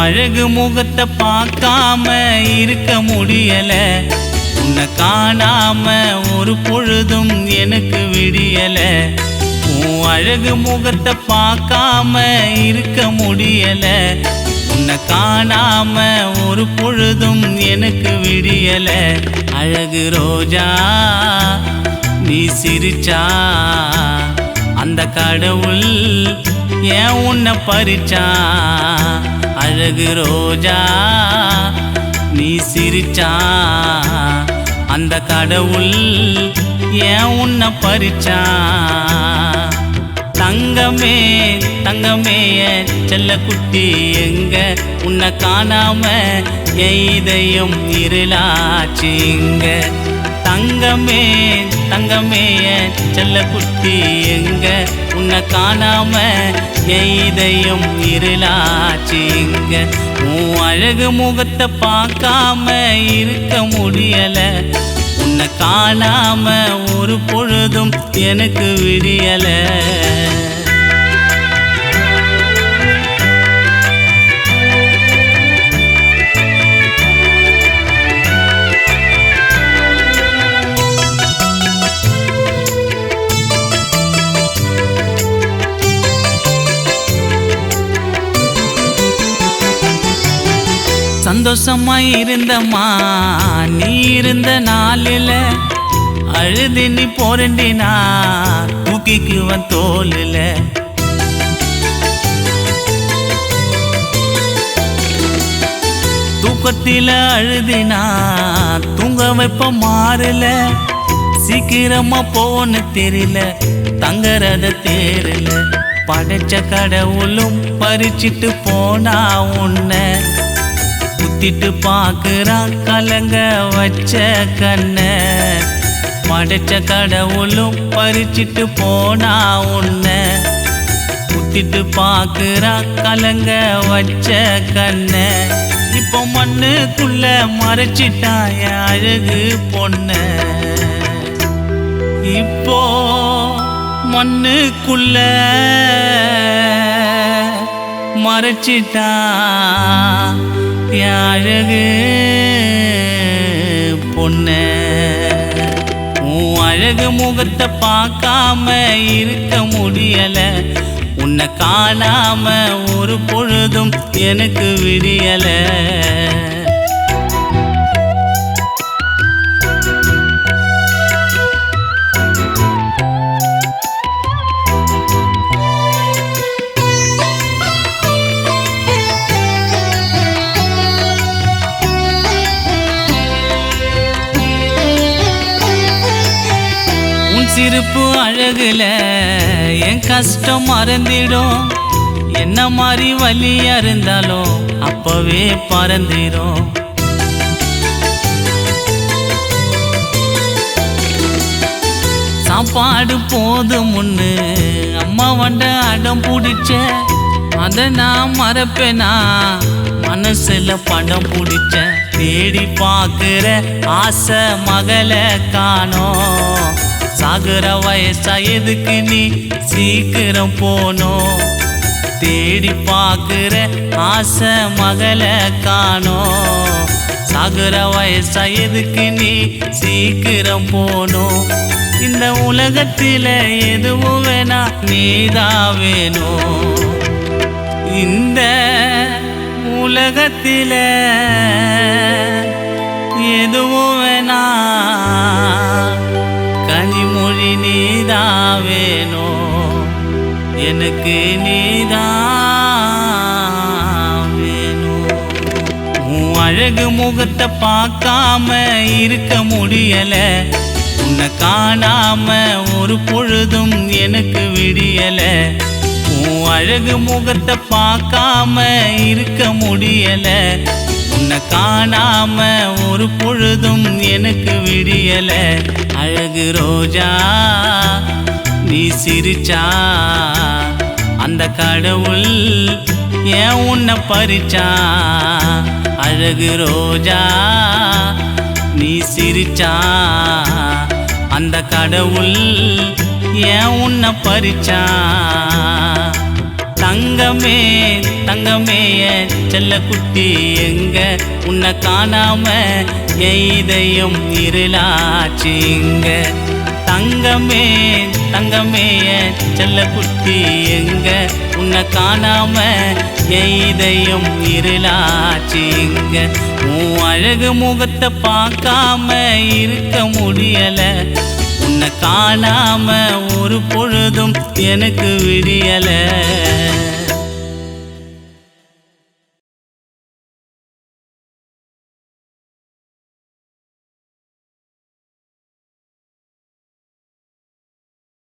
அழகு முகத்தை பார்க்காம இருக்க முடியல, உன்னை காணாம ஒரு பொழுதும் எனக்கு விடியல. உன் அழகு முகத்தை பார்க்காம இருக்க முடியல, உன்னை காணாம ஒரு பொழுதும் எனக்கு விடியல. அழகு ரோஜா நீ சிரிச்சா அந்த கடவுள் ஏன் உன்னை பறிச்சா. அழகு ரோஜா நீ சிரிச்சா அந்த கடவுள் ஏன் உன்னை பறிச்சா. தங்கமே தங்கமே செல்ல குட்டி எங்க, உன்னை காணாம என் இதயம் இருளாச்சு இங்க. தங்கமே தங்கமே செல்ல குட்டி எங்க, உன்னை காணாம என் இதயம் இருளாச்சு இங்க. உன் அழகு முகத்தை பார்க்காம இருக்க முடியல, உன்னை காணாம ஒரு பொழுதும் எனக்கு விடியல. சந்தோஷமா இருந்தம்மா நீ இருந்த நாளில, அழுது நீ போரண்டினா தூக்கிக்குவன் தோலில. தூக்கத்தில அழுதினா தூங்க வைப்ப மாறல, சீக்கிரமா போன்னு தெரியல தங்கறத தேரல. படைச்ச கடவுளும் பறிச்சிட்டு போனா உன்னை, குத்திட்டு பாக்குறான் கலங்க வச்ச கண்ண. படைச்ச கடவுளும் பறிச்சிட்டு போனா உன்னை, குத்திட்டு பாக்குறான் கலங்க வச்ச கண்ண. இப்போ மண்ணுக்குள்ள மறைச்சிட்டான் என் அழகு பொண்ண. இப்போ மண்ணுக்குள்ள மறைச்சிட்டா என் அழகு பொண்ண. உன் அழகு முகத்தை பார்க்காம இருக்க முடியல, உன்னை காணாம ஒரு பொழுதும் எனக்கு விடியல. சிரிப்பு அழகுல என் கஷ்டம் மறந்திடும், என்ன மாதிரி வலியா இருந்தாலும் அப்பவே பறந்திடும். சாப்பாடு போதும் முன்னு அம்மா வண்ட அடம் பிடிச்ச, அத நான் மறப்பேனா மனசுல படம் பிடிச்ச. தேடி பாக்குற ஆசை மகளை காணோம், சாகுற வயசா எதுக்கு நீ சீக்கிரம் போனோம். தேடி பாக்குற ஆசை மகளை காணோம், சாகுற வயசா எதுக்கு நீ சீக்கிரம் போனோம். இந்த உலகத்தில எதுவும் வேணா நீதான் வேணும், இந்த உலகத்தில எதுவும் வேணா கனிமொழி நீதான் வேணும், எனக்கு நீதான் வேணும். உன் அழகு முகத்தை பார்க்காம இருக்க முடியல, உன்னை காணாம ஒரு பொழுதும் எனக்கு விடியல. உன் அழகு முகத்தை பார்க்காம இருக்க முடியல, உன்னை காணாம ஒரு பொழுதும் எனக்கு விடியல. அழகு ரோஜா நீ சிரிச்சா அந்த கடவுள் ஏன் உன்னை பறிச்சா. அழகு ரோஜா நீ சிரிச்சா அந்த கடவுள் ஏன் உன்னை பறிச்சா. தங்கமே தங்கமே செல்ல குட்டி எங்க உன்னை காணாம என் இதயம் இருளாச்சிங்க தங்கமே தங்கமே செல்ல குட்டி எங்க உன்னை காணாம என் இதயம் இருளாச்சிங்க உன் அழகு முகத்தை பார்க்காம இருக்க முடியல உன்னை காணாம ஒரு பொழுதும் எனக்கு விடியல